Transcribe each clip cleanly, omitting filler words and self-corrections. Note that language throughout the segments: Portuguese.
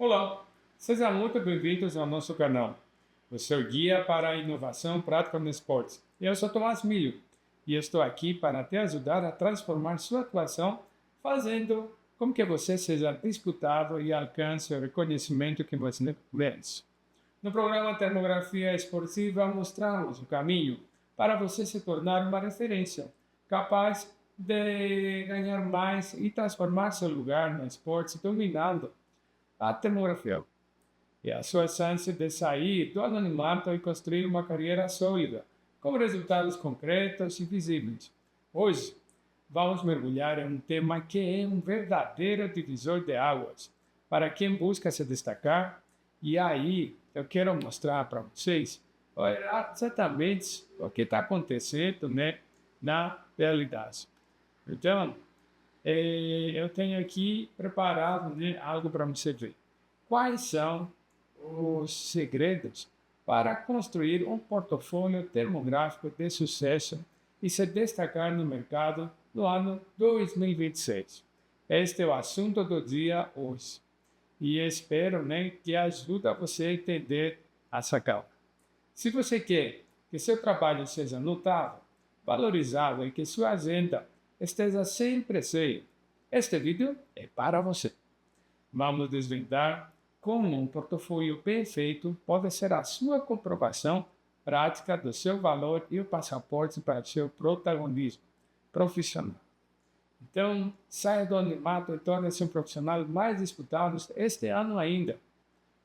Olá, sejam muito bem-vindos ao nosso canal, o seu guia para a inovação prática no esporte. Eu sou Tomás Milho e estou aqui para te ajudar a transformar sua atuação, fazendo com que você seja disputado e alcance o reconhecimento que você merece. No programa Termografia Esportiva, mostramos o caminho para você se tornar uma referência, capaz de ganhar mais e transformar seu lugar no esporte dominando a termografia e a sua chance de sair do anonimato e construir uma carreira sólida, com resultados concretos e visíveis. Hoje, vamos mergulhar em um tema que é um verdadeiro divisor de águas para quem busca se destacar, e aí eu quero mostrar para vocês exatamente o que está acontecendo, né, na realidade. Então, eu tenho aqui preparado, né, algo para você ver. Quais são os segredos para construir um portfólio termográfico de sucesso e se destacar no mercado no ano 2026? Este é o assunto do dia hoje. E espero, né, que ajude você a entender essa causa. Se você quer que seu trabalho seja notável, valorizado e que sua agenda esteja sempre cheia, este vídeo é para você. Vamos desvendar como um portfólio bem feito pode ser a sua comprovação prática do seu valor e o passaporte para o seu protagonismo profissional. Então, saia do anonimato e torne-se um profissional mais disputado este ano ainda.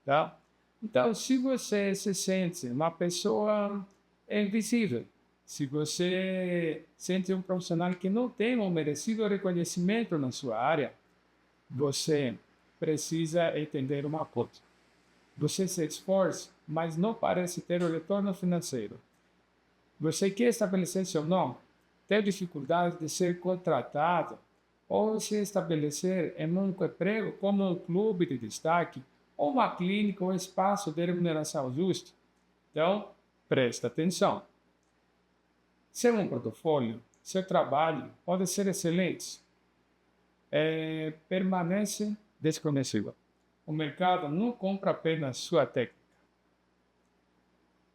Tá? Então, se você se sente uma pessoa invisível, se você sente um profissional que não tem um merecido reconhecimento na sua área, você precisa entender uma coisa. Você se esforça, mas não parece ter o retorno financeiro. Você quer estabelecer seu nome, tem dificuldade de ser contratado ou se estabelecer em um emprego como um clube de destaque ou uma clínica ou espaço de remuneração justa. Então, presta atenção. Seu um portfólio, seu trabalho pode ser excelente, permanece desconhecido. O mercado não compra apenas sua técnica.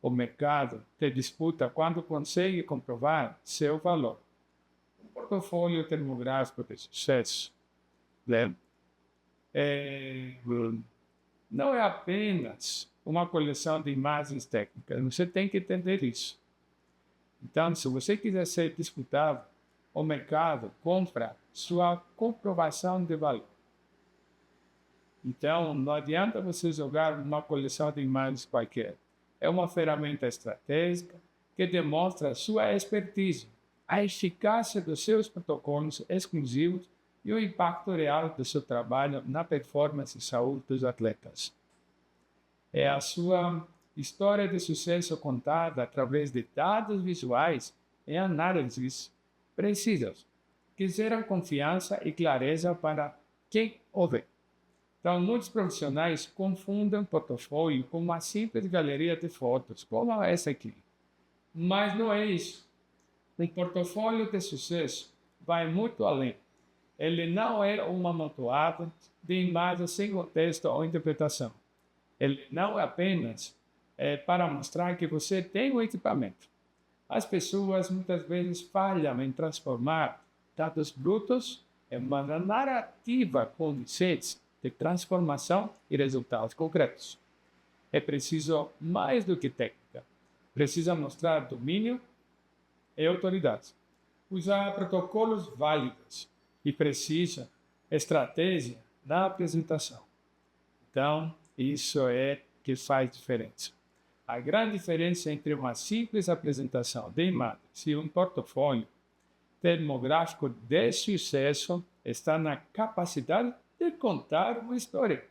O mercado te disputa quando consegue comprovar seu valor. Um portfólio termográfico de sucesso, né? Não é apenas uma coleção de imagens técnicas. Você tem que entender isso. Então, se você quiser ser disputado, o mercado compra sua comprovação de valor. Então, não adianta você jogar uma coleção de imagens qualquer. É uma ferramenta estratégica que demonstra sua expertise, a eficácia dos seus protocolos exclusivos e o impacto real do seu trabalho na performance e saúde dos atletas. É a sua história de sucesso contada através de dados visuais e análises precisas, que geram confiança e clareza para quem ouve. Então, muitos profissionais confundem portfólio com uma simples galeria de fotos, como essa aqui. Mas não é isso. Um portfólio de sucesso vai muito além. Ele não é uma amontoada de imagens sem contexto ou interpretação. Ele não é apenas para mostrar que você tem o equipamento. As pessoas muitas vezes falham em transformar dados brutos em uma narrativa convincente de transformação e resultados concretos. É preciso mais do que técnica. Precisa mostrar domínio e autoridade. Usar protocolos válidos e precisa estratégia na apresentação. Então, isso é que faz diferença. A grande diferença entre uma simples apresentação de imagens e um portfólio termográfico de sucesso está na capacidade de contar uma história.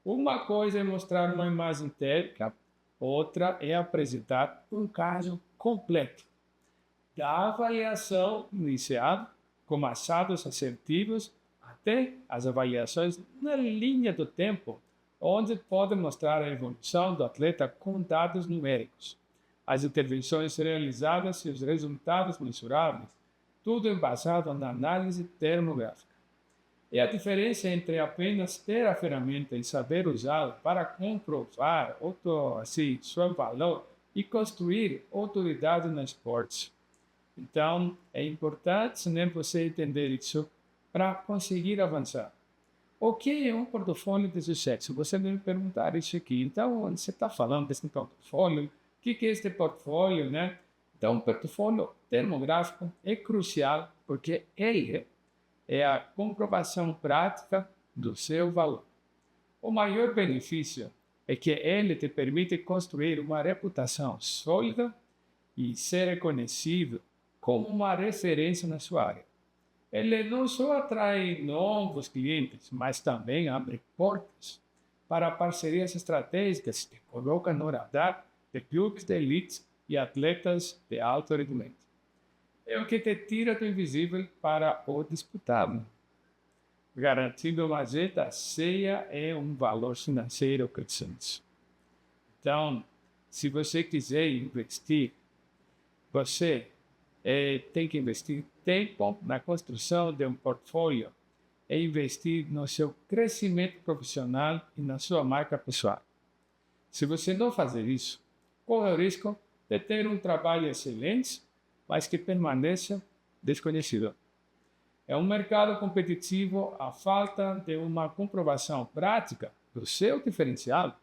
Uma coisa é mostrar uma imagem técnica, outra é apresentar um caso completo da avaliação inicial, com achados assertivos, até as avaliações na linha do tempo, onde pode mostrar a evolução do atleta com dados numéricos, as intervenções realizadas e os resultados mensuráveis, tudo embasado na análise termográfica. É a diferença entre apenas ter a ferramenta e saber usá-la para comprovar assim, seu valor e construir autoridade no esporte. Então, é importante, né, você entender isso para conseguir avançar. O que é um portfólio de sucesso? Você deve perguntar isso aqui. Então, você está falando desse portfólio? O que é este portfólio, né? Então, o portfólio termográfico é crucial porque ele é a comprovação prática do seu valor. O maior benefício é que ele te permite construir uma reputação sólida e ser reconhecido como uma referência na sua área. Ele não só atrai novos clientes, mas também abre portas para parcerias estratégicas que colocam no radar de clubes de elite e atletas de alto rendimento. É o que te tira do invisível para o disputável, garantindo uma dieta cheia e um valor financeiro crescente. Então, se você quiser investir, você tem que investir tempo na construção de um portfólio e investir no seu crescimento profissional e na sua marca pessoal. Se você não fazer isso, corre o risco de ter um trabalho excelente, mas que permaneça desconhecido. É um mercado competitivo, a falta de uma comprovação prática do seu diferencial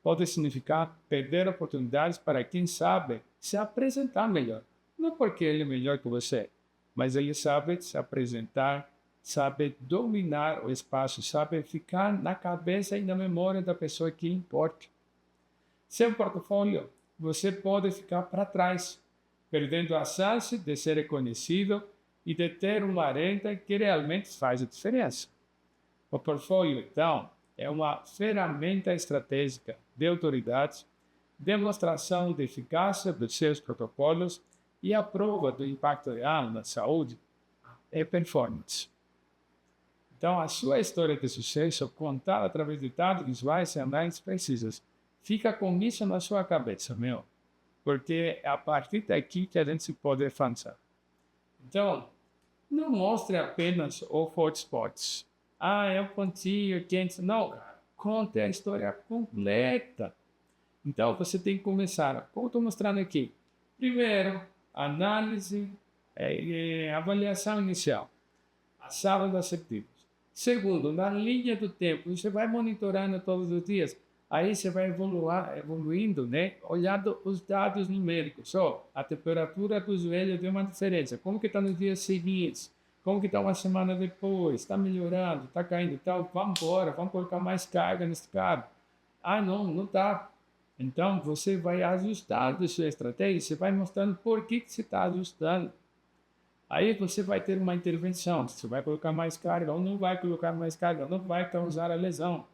pode significar perder oportunidades para quem sabe se apresentar melhor. Não porque ele é melhor que você, mas ele sabe se apresentar, sabe dominar o espaço, sabe ficar na cabeça e na memória da pessoa que importa. Sem portfólio, você pode ficar para trás, perdendo a chance de ser reconhecido e de ter uma renda que realmente faz a diferença. O portfólio, então, é uma ferramenta estratégica de autoridade, demonstração de eficácia dos seus protocolos e a prova do impacto real na saúde e performance. Então, a sua história de sucesso, contada através de dados visuais e análises precisas, fica com isso na sua cabeça, meu. Porque é a partir daqui que a gente pode avançar. Então, não mostre apenas o hotspots. É o pontinho quente. Não, cara. Conte a história completa. Então, você tem que começar. Como estou mostrando aqui. Primeiro, análise, avaliação inicial. A sala das assertivos. Segundo, na linha do tempo. Você vai monitorando todos os dias. Aí você vai evoluindo, né? Olhando os dados numéricos. A temperatura do joelho deu uma diferença. Como que está nos dias seguintes? Como que está uma semana depois? Está melhorando? Está caindo? Então, vamos embora. Vamos colocar mais carga nesse carro. Não está. Então, você vai ajustando a sua estratégia. Você vai mostrando por que você está ajustando. Aí você vai ter uma intervenção. Você vai colocar mais carga ou não vai colocar mais carga. Não vai causar a lesão.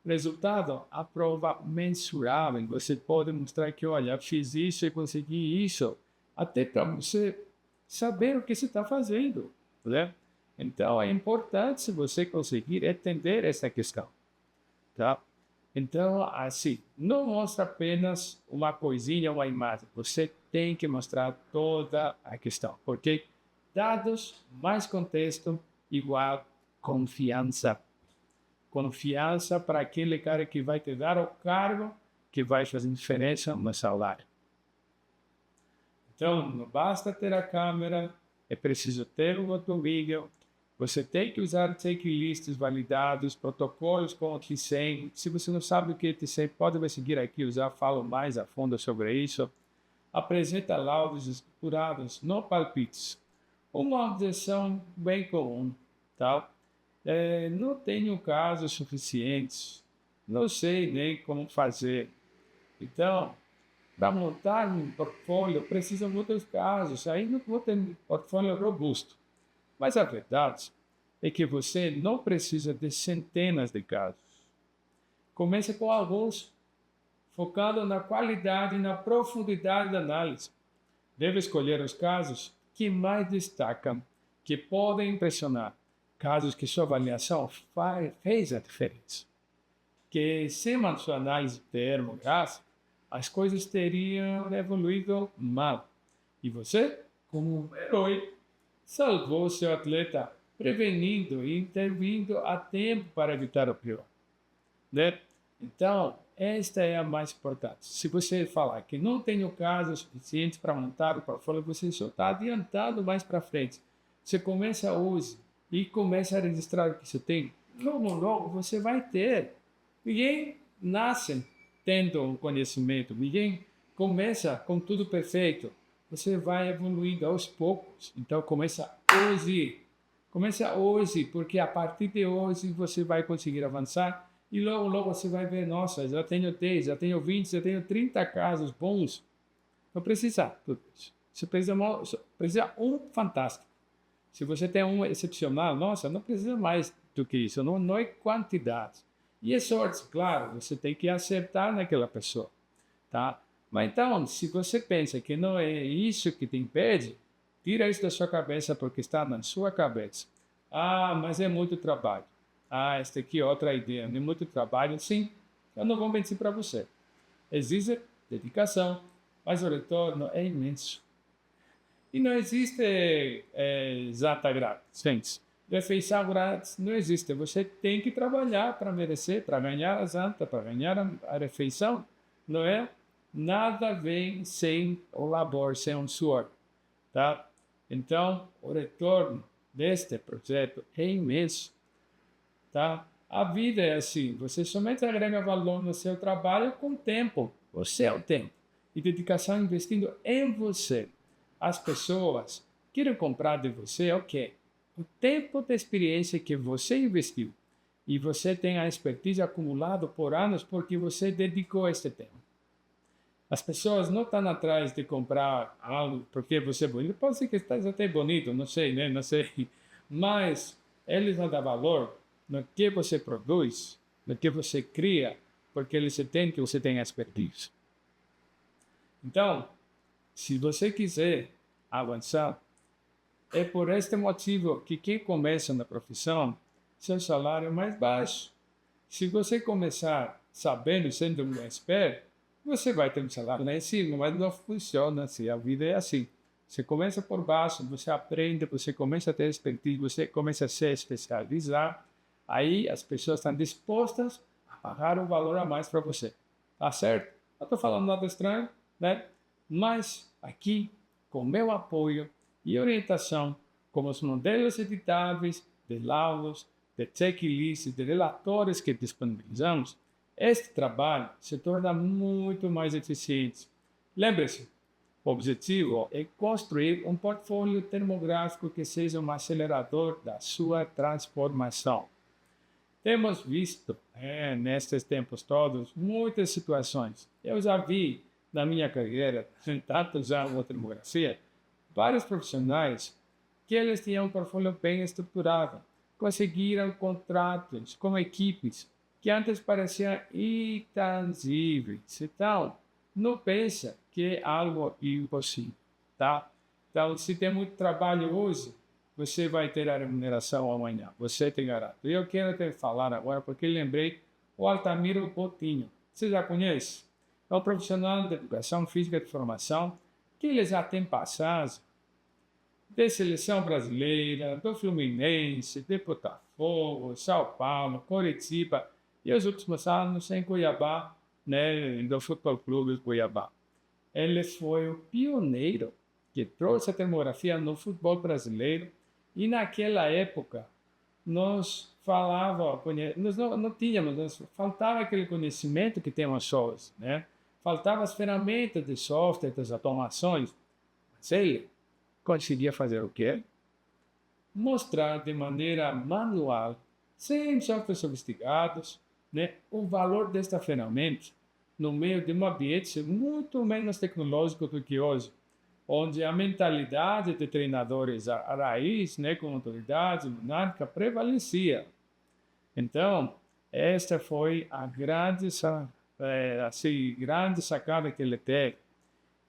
Resultado, a prova mensurável. Você pode mostrar que, olha, fiz isso e consegui isso, até para você saber o que você está fazendo, né? Então, é importante se você conseguir entender essa questão, tá? Então, assim, não mostra apenas uma coisinha, uma imagem. Você tem que mostrar toda a questão, porque dados mais contexto igual confiança. Confiança para aquele cara que vai te dar o cargo que vai fazer diferença no salário. Então, não basta ter a câmera, é preciso ter o automóvel, você tem que usar checklists validados, protocolos com o T100. Se você não sabe o que é T100, pode seguir aqui, falo mais a fundo sobre isso. Apresenta laudos estruturados, não palpites. Uma objeção bem comum, tá? Não tenho casos suficientes, não sei nem como fazer. Então, para montar um portfólio, precisa de muitos casos. Aí não vou ter um portfólio robusto. Mas a verdade é que você não precisa de centenas de casos. Comece com alguns, focando na qualidade e na profundidade da análise. Deve escolher os casos que mais destacam, que podem impressionar. Casos que sua avaliação fez a diferença. Que sem uma sua análise termográfica, as coisas teriam evoluído mal. E você, como um herói, salvou seu atleta prevenindo e intervindo a tempo para evitar o pior, né? Então, esta é a mais importante. Se você falar que não tenho casos suficientes para montar o portfólio, você só está adiantado mais para frente. Você começa hoje e começa a registrar o que você tem. Logo, logo, você vai ter. Ninguém nasce tendo um conhecimento, ninguém começa com tudo perfeito. Você vai evoluindo aos poucos. Então, começa hoje. Começa hoje, porque a partir de hoje você vai conseguir avançar e logo, logo você vai ver, nossa, já tenho 10, já tenho 20, já tenho 30 casos bons. Não precisa tudo isso. Você precisa um fantástico. Se você tem um excepcional, nossa, não precisa mais do que isso, não é quantidade. E é sorte, claro, você tem que acertar naquela pessoa, tá? Mas então, se você pensa que não é isso que te impede, tira isso da sua cabeça porque está na sua cabeça. Ah, mas é muito trabalho. Ah, esta aqui é outra ideia, é muito trabalho. Sim, eu não vou mentir para você. Exige dedicação, mas o retorno é imenso. E não existe exata grátis, gente. Refeição grátis não existe. Você tem que trabalhar para merecer, para ganhar a janta, para ganhar a refeição, não é? Nada vem sem o labor, sem o suor, tá? Então, o retorno deste projeto é imenso, tá? A vida é assim, você somente agrega valor no seu trabalho com tempo, o seu tempo, e dedicação investindo em você. As pessoas querem comprar de você o quê? O tempo de experiência que você investiu. E você tem a expertise acumulada por anos porque você dedicou este tempo. As pessoas não estão atrás de comprar algo porque você é bonito. Pode ser que esteja até bonito, não sei, né? Não sei. Mas eles não dão valor no que você produz, no que você cria, porque eles entendem que você tem expertise. Então, se você quiser avançar, é por este motivo que quem começa na profissão, seu salário é mais baixo. Se você começar sabendo, sendo um expert, você vai ter um salário lá em cima, mas não funciona assim. A vida é assim. Você começa por baixo, você aprende, você começa a ter expertise, você começa a se especializar. Aí as pessoas estão dispostas a pagar um valor a mais para você. Tá certo? Não estou falando nada estranho, né? Mas aqui, com meu apoio e orientação, como os modelos editáveis de laudos, de checklists, de relatórios que disponibilizamos, este trabalho se torna muito mais eficiente. Lembre-se, o objetivo é construir um portfólio termográfico que seja um acelerador da sua transformação. Temos visto, nestes tempos todos, muitas situações. Eu já vi na minha carreira, tantos anos na termografia, vários profissionais que eles tinham um portfólio bem estruturado, conseguiram contratos com equipes que antes pareciam intangíveis. Então, não pensa que é algo impossível, tá? Então, se tem muito trabalho hoje, você vai ter a remuneração amanhã. Você tem garanto. E eu quero te falar agora, porque lembrei o Altamiro Botinho. Você já conhece? É um profissional de educação física de formação que ele já tem passagem de seleção brasileira, do Fluminense, de Botafogo, São Paulo, Coritiba e os últimos anos em Cuiabá, né, do Futebol Clube de Cuiabá. Ele foi o pioneiro que trouxe a termografia no futebol brasileiro e naquela época nós nós não tínhamos, faltava aquele conhecimento que temos hoje, né? Faltavam as ferramentas de software, das automações, mas ele conseguia fazer o quê? Mostrar de maneira manual, sem softwares sofisticados, né, o valor desta ferramenta no meio de um ambiente muito menos tecnológico do que hoje, onde a mentalidade de treinadores a raiz, né, com autoridade monárquica, prevalecia. Então, esta foi a grande sacada que ele teve.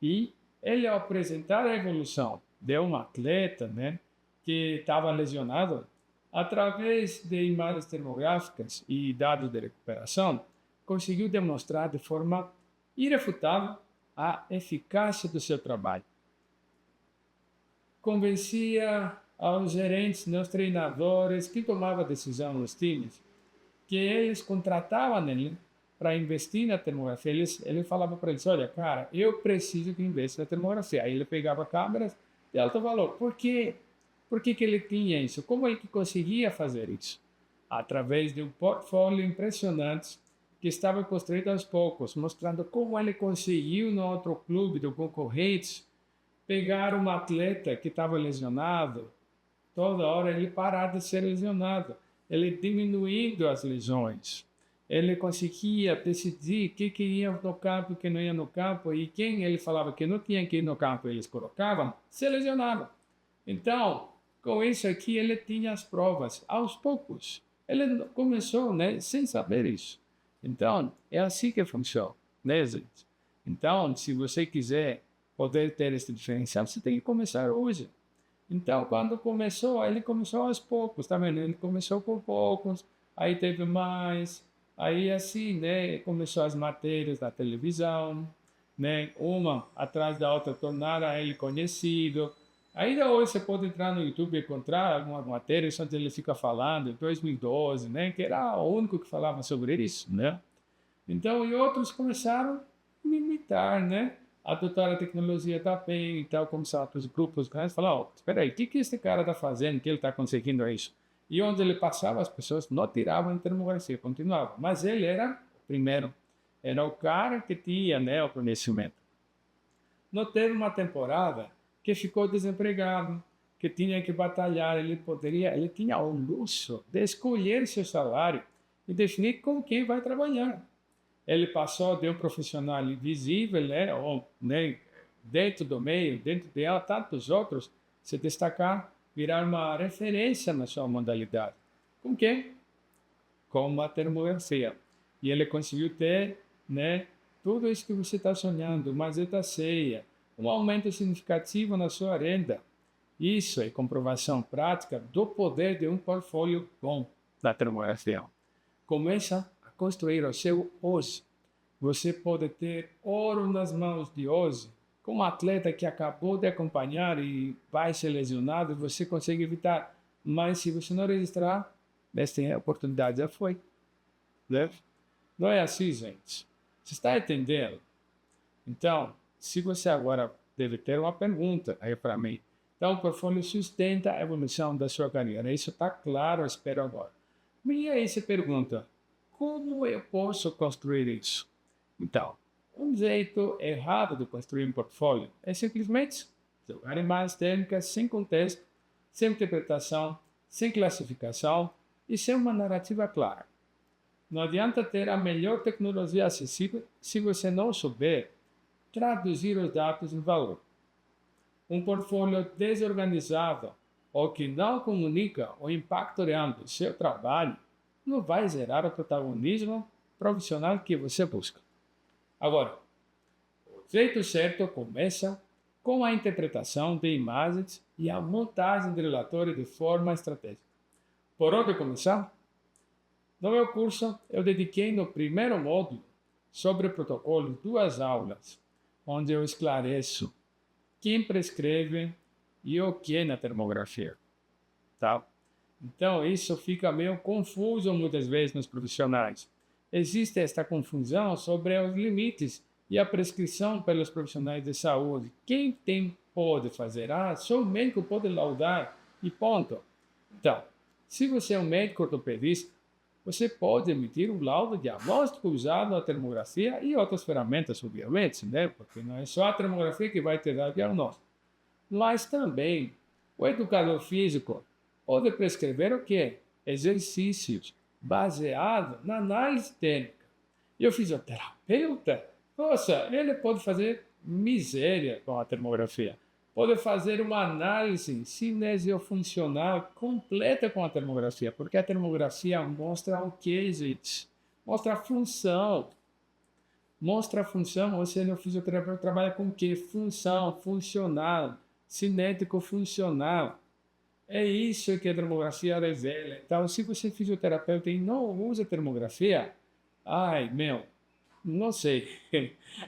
E ele, ao apresentar a evolução de um atleta, né, que estava lesionado, através de imagens termográficas e dados de recuperação, conseguiu demonstrar de forma irrefutável a eficácia do seu trabalho. Convencia aos gerentes, aos treinadores que tomavam decisão nos times, que eles contratavam ele para investir na termografia. Ele falava para eles, olha, cara, eu preciso que investe na termografia. Aí ele pegava câmeras de alto valor. Por quê? Por que ele tinha isso? Como ele conseguia fazer isso? Através de um portfólio impressionante que estava construído aos poucos, mostrando como ele conseguiu no outro clube do concorrente pegar um atleta que estava lesionado, toda hora ele parar de ser lesionado, ele diminuindo as lesões. Ele conseguia decidir o que ia no campo, o que não ia no campo, e quem ele falava que não tinha que ir no campo, eles colocavam, se lesionavam. Então, com isso aqui, ele tinha as provas, aos poucos. Ele começou, né, sem saber isso. Então, é assim que funciona, né, gente? Então, se você quiser poder ter esse diferencial, você tem que começar hoje. Então, quando começou, ele começou aos poucos, tá vendo? Ele começou com poucos, aí teve mais, aí assim, né? Começou as matérias da televisão, né? Uma atrás da outra tornaram ele conhecido. Ainda hoje você pode entrar no YouTube e encontrar alguma matéria onde ele fica falando, em 2012, né? Que era o único que falava sobre isso, né? Então, e outros começaram a me imitar, né? Adotar a tecnologia também e tal, como são outros grupos grandes, falar, ó, espera aí, o que esse cara está fazendo, que ele está conseguindo isso? E onde ele passava, as pessoas não tiravam em termografia, continuavam. Mas ele era o primeiro, era o cara que tinha, né, o conhecimento. Não teve uma temporada que ficou desempregado, que tinha que batalhar, ele tinha o luxo de escolher seu salário e definir com quem vai trabalhar. Ele passou de um profissional invisível, né, ou, né, dentro do meio, dentro de tantos outros, se destacar, virar uma referência na sua modalidade. Com quem? Com a termografia. E ele conseguiu ter, né, tudo isso que você está sonhando, uma ceia, um aumento significativo na sua renda. Isso é comprovação prática do poder de um portfólio bom da termografia. Começa a construir o seu hoje. Você pode ter ouro nas mãos de hoje. Como atleta que acabou de acompanhar e vai ser lesionado, você consegue evitar. Mas se você não registrar, essa oportunidade já foi. Né? Não é assim, gente. Você está entendendo? Então, se você agora deve ter uma pergunta aí para mim. Então, o portfólio sustenta a evolução da sua carreira. Isso está claro, eu espero agora. E aí você pergunta, como eu posso construir isso? Então, um jeito errado de construir um portfólio é simplesmente jogar em mais técnicas, sem contexto, sem interpretação, sem classificação e sem uma narrativa clara. Não adianta ter a melhor tecnologia acessível se você não souber traduzir os dados em valor. Um portfólio desorganizado ou que não comunica o impacto real do seu trabalho não vai gerar o protagonismo profissional que você busca. Agora, o jeito certo começa com a interpretação de imagens e a montagem de relatórios de forma estratégica. Por onde começar? No meu curso, eu dediquei no primeiro módulo sobre protocolo 2 aulas, onde eu esclareço quem prescreve e o que na termografia. Tá? Então, isso fica meio confuso muitas vezes nos profissionais. Existe esta confusão sobre os limites e a prescrição pelos profissionais de saúde. Quem pode fazer? Só o médico pode laudar e ponto. Então, se você é um médico ortopedista, você pode emitir um laudo diagnóstico usando a termografia e outras ferramentas, obviamente, né? Porque não é só a termografia que vai te dar o diagnóstico. Mas também o educador físico pode prescrever o quê? Exercícios baseados na análise técnica. E o fisioterapeuta, nossa, ele pode fazer miséria com a termografia. Pode fazer uma análise cinesiofuncional completa com a termografia, porque a termografia mostra o que, gente? Mostra a função. Mostra a função, você no fisioterapeuta trabalha com o quê? Função, funcional, cinético-funcional. É isso que a termografia revela. Então, se você é fisioterapeuta e não usa termografia, ai, meu, não sei.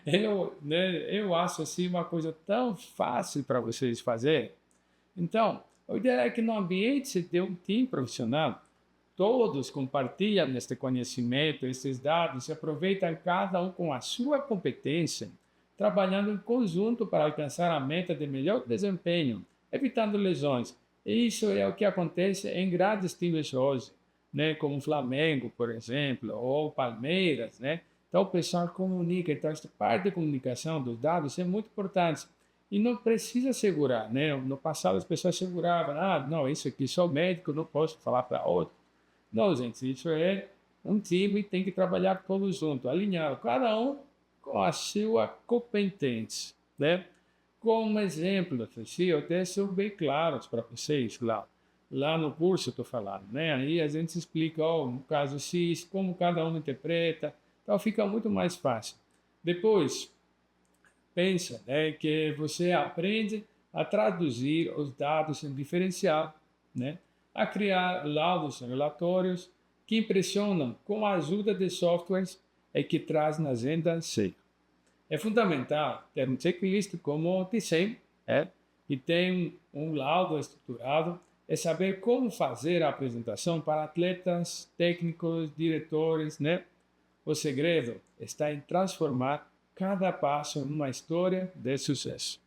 Eu acho assim uma coisa tão fácil para vocês fazerem. Então, A ideia é que no ambiente de um time profissional, todos compartilham este conhecimento, esses dados, e aproveitam cada um com a sua competência, trabalhando em conjunto para alcançar a meta de melhor desempenho, evitando lesões. E isso é o que acontece em grandes times hoje, né? Como o Flamengo, por exemplo, ou o Palmeiras, né? Então o pessoal comunica, então esta parte de comunicação dos dados é muito importante. E não precisa segurar, né? No passado as pessoas seguravam, não, isso aqui sou médico, não posso falar para outro. Não, gente, isso é um time que tem que trabalhar todos juntos, alinhado, cada um com a sua competência, né? Como exemplo, assim, eu deixo bem claro para vocês lá no curso eu estou falando, né? Aí a gente explica, no caso X, como cada um interpreta, então fica muito mais fácil. Depois, pensa, né, que você aprende a traduzir os dados em diferencial, né, a criar laudos relatórios que impressionam com a ajuda de softwares e que trazem agenda seca. É fundamental ter um checklist como o T100, que tem um laudo estruturado, é saber como fazer a apresentação para atletas, técnicos, diretores, né? O segredo está em transformar cada passo em uma história de sucesso.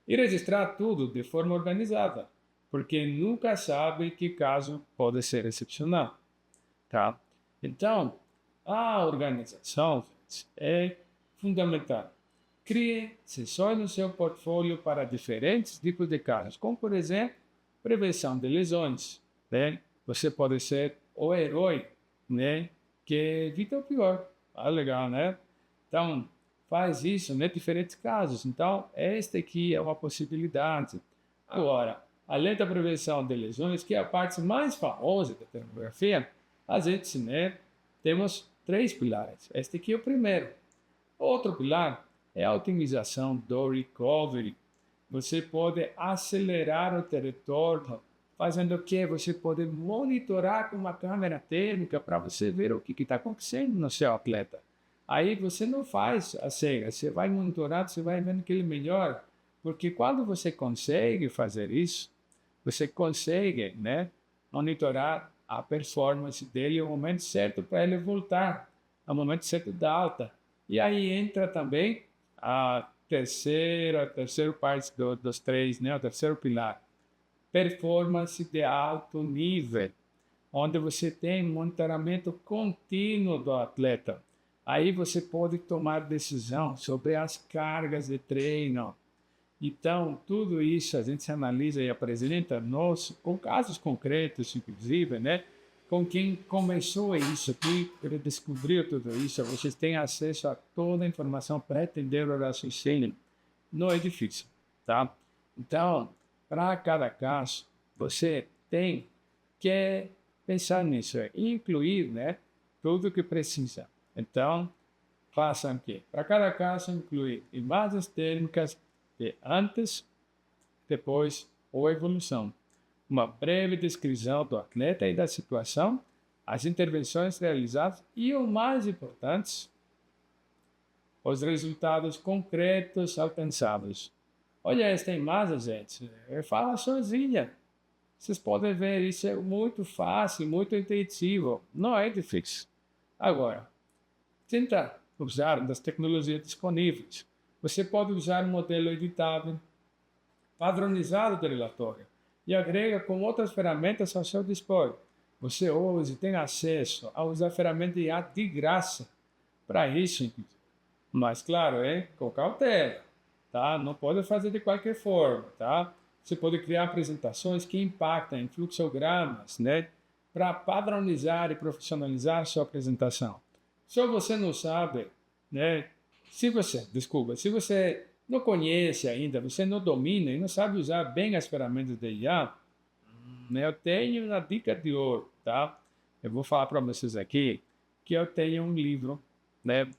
E registrar tudo de forma organizada, porque nunca sabe que caso pode ser excepcional, tá? Então, a organização é fundamental. Crie sessões no seu portfólio para diferentes tipos de casos, como, por exemplo, prevenção de lesões, né? Você pode ser o herói, né, que evita o pior. Legal, né? Então, faz isso em diferentes casos. Então, esta aqui é uma possibilidade. Agora, além da prevenção de lesões, que é a parte mais famosa da termografia, a gente, né, temos três pilares. Este aqui é o primeiro. Outro pilar é a otimização do recovery. Você pode acelerar o retorno, fazendo o quê? Você pode monitorar com uma câmera térmica para você ver o que está acontecendo no seu atleta. Aí você não faz a cega, você vai monitorar, você vai vendo que ele melhora. Porque quando você consegue fazer isso, você consegue, né, monitorar a performance dele no momento certo para ele voltar, no momento certo da alta. E aí entra também a terceira parte dos três, né, o terceiro pilar, performance de alto nível, onde você tem monitoramento contínuo do atleta. Aí você pode tomar decisão sobre as cargas de treino. Então, tudo isso a gente analisa e apresenta nós, com casos concretos, inclusive, né? Com quem começou isso aqui, ele descobriu tudo isso, vocês têm acesso a toda a informação para entender o raciocínio. Não é difícil, tá? Então, para cada caso, você tem que pensar nisso, incluir, né, tudo que precisa. Então, façam o quê? Para cada caso, incluir imagens térmicas de antes, depois ou evolução, uma breve descrição do atleta e da situação, as intervenções realizadas e, o mais importante, os resultados concretos alcançados. Olha esta imagem, gente. Fala sozinha. Vocês podem ver, isso é muito fácil, muito intuitivo. Não é difícil. Agora, tenta usar das tecnologias disponíveis. Você pode usar um modelo editável, padronizado de relatório e agrega com outras ferramentas ao seu dispor. Você hoje tem acesso a usar ferramentas de IA de graça para isso. Mas, claro, com cautela, tá? Não pode fazer de qualquer forma, tá? Você pode criar apresentações que impactam em fluxogramas, né? Para padronizar e profissionalizar sua apresentação. Se você não sabe, né? Se você não conhece ainda, você não domina e não sabe usar bem as ferramentas de IA, né? Eu tenho uma dica de ouro, tá? Eu vou falar para vocês aqui que eu tenho um livro, né?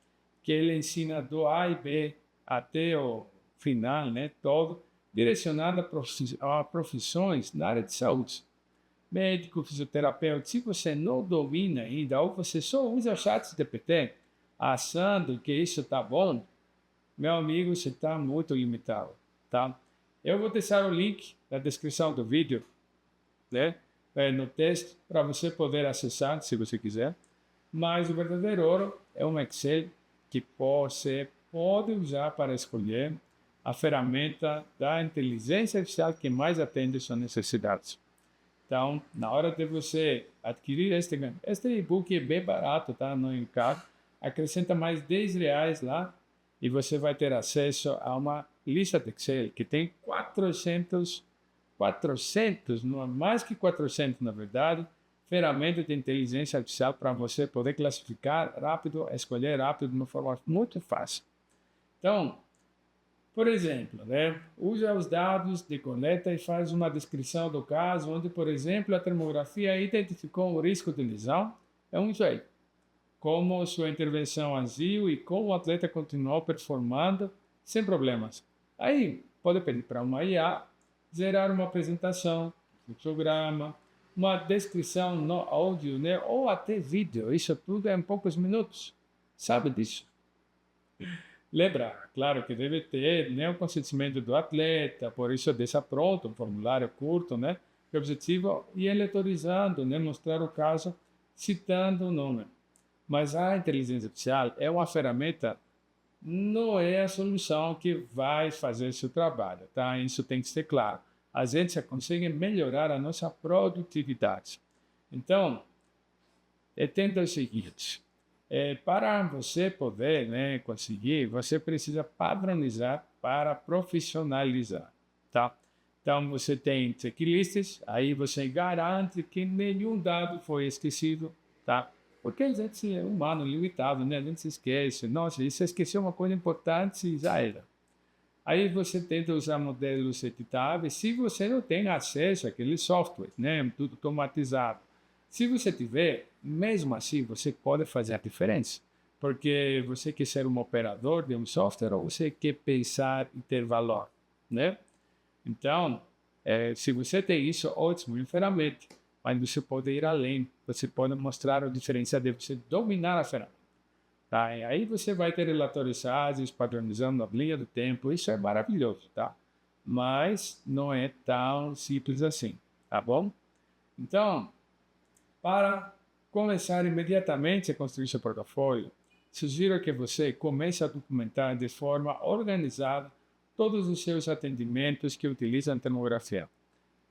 Que ele ensina do A e B até o final, né? Todo direcionado a profissões na área de saúde. Médico, fisioterapeuta, se você não domina ainda, ou você só usa o chat GPT, achando que isso está bom, meu amigo, você está muito limitado, tá? Eu vou deixar o link na descrição do vídeo né, no teste para você poder acessar, se você quiser. Mas o verdadeiro ouro é um Excel que você pode usar para escolher a ferramenta da inteligência artificial que mais atende suas necessidades. Então, na hora de você adquirir este e-book é bem barato, tá? No Encargo, acrescenta mais R$ 10 lá e você vai ter acesso a uma lista de Excel que tem 400, não é mais que 400 na verdade, ferramentas de inteligência artificial para você poder classificar rápido, escolher rápido de uma forma muito fácil. Então, por exemplo, né, usa os dados de coleta e faz uma descrição do caso, onde, por exemplo, a termografia identificou o risco de lesão. É um jeito. Como sua intervenção agiu e como o atleta continuou performando sem problemas. Aí, pode pedir para uma IA gerar uma apresentação, um programa, uma descrição no áudio, né, ou até vídeo. Isso tudo é em poucos minutos. Sabe disso? Lembra, claro que deve ter, né, o consentimento do atleta, por isso deixa pronto um formulário curto, né, que o objetivo é ele autorizando, né, mostrar o caso, citando o nome. Mas a inteligência artificial é uma ferramenta, não é a solução que vai fazer seu trabalho, tá? Isso tem que ser claro. A gente consegue melhorar a nossa produtividade. Então, entenda o seguinte. Para você poder, né, conseguir, você precisa padronizar para profissionalizar, tá? Então, você tem checklists, aí você garante que nenhum dado foi esquecido, tá? Porque a gente é humano, limitado, né? A gente se esquece. Nossa, e se esqueceu uma coisa importante, já era. Aí você tenta usar modelos editáveis se você não tem acesso àquele software, né? Tudo automatizado. Se você tiver, mesmo assim, você pode fazer a diferença. Porque você quer ser um operador de um software ou você quer pensar e ter valor, né? Então, se você tem isso, ótimo, é ferramenta. Mas você pode ir além. Você pode mostrar a diferença de você dominar a ferramenta. Tá? E aí você vai ter relatórios ágeis, padronizando a linha do tempo. Isso é maravilhoso, tá? Mas não é tão simples assim, tá bom? Então, para começar imediatamente a construir seu portfólio, sugiro que você comece a documentar de forma organizada todos os seus atendimentos que utilizam termografia.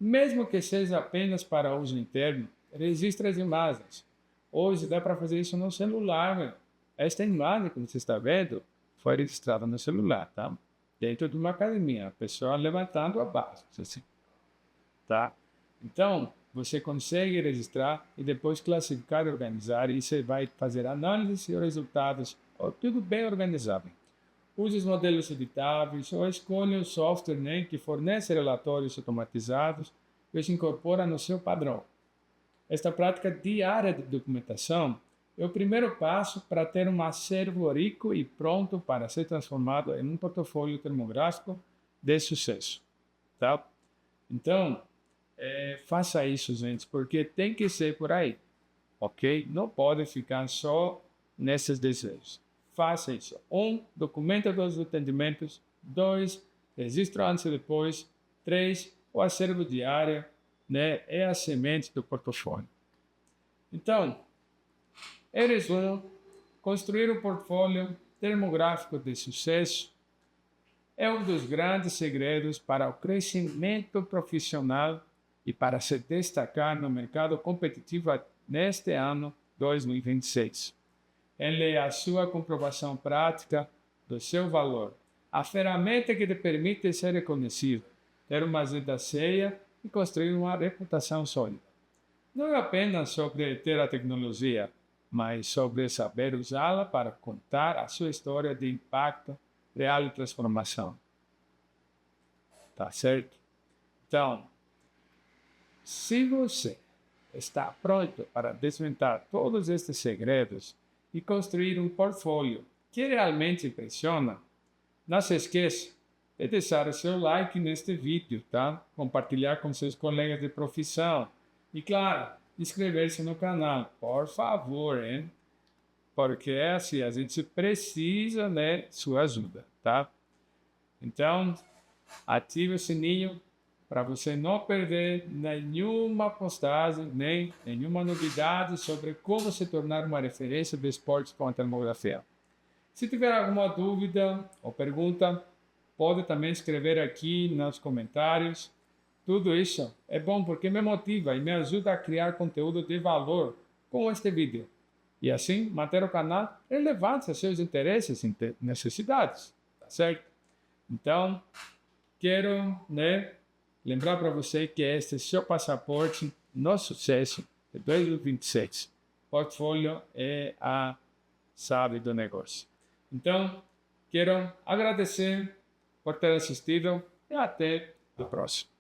Mesmo que seja apenas para uso interno, registre as imagens. Hoje dá para fazer isso no celular, meu. Esta imagem que você está vendo foi registrada no celular, tá? Dentro de uma academia, a pessoa levantando a base, assim, tá? Então, você consegue registrar e depois classificar e organizar, e você vai fazer análise e resultados, tudo bem organizado. Use os modelos editáveis ou escolha o software, né, que fornece relatórios automatizados e os incorpora no seu padrão. Esta prática diária de documentação é o primeiro passo para ter um acervo rico e pronto para ser transformado em um portfólio termográfico de sucesso. Tá? Então, faça isso, gente, porque tem que ser por aí, ok? Não pode ficar só nesses desejos. Faça isso. 1. Documenta todos os atendimentos. 2. Registra antes e depois. 3. O acervo diário, né, é a semente do portfólio. Então, em resumo, construir um portfólio termográfico de sucesso é um dos grandes segredos para o crescimento profissional e para se destacar no mercado competitivo neste ano 2026. Ele é a sua comprovação prática do seu valor, a ferramenta que te permite ser reconhecido, ter uma agenda cheia e construir uma reputação sólida. Não é apenas sobre ter a tecnologia, mas sobre saber usá-la para contar a sua história de impacto real e transformação. Tá certo? Então, se você está pronto para desvendar todos estes segredos e construir um portfólio que realmente impressiona, não se esqueça de deixar o seu like neste vídeo, tá? Compartilhar com seus colegas de profissão e, claro, inscrever-se no canal, por favor, hein? Porque assim, a gente precisa, né, sua ajuda, tá? Então, ative o sininho, para você não perder nenhuma postagem, nem nenhuma novidade sobre como se tornar uma referência de esportes com a termografia. Se tiver alguma dúvida ou pergunta, pode também escrever aqui nos comentários. Tudo isso é bom porque me motiva e me ajuda a criar conteúdo de valor com este vídeo. E assim manter o canal relevante aos seus interesses e necessidades, tá certo? Então, quero, lembrar para você que este é seu passaporte no sucesso de 2026. Portfólio é a chave do negócio. Então, quero agradecer por ter assistido e até o próximo.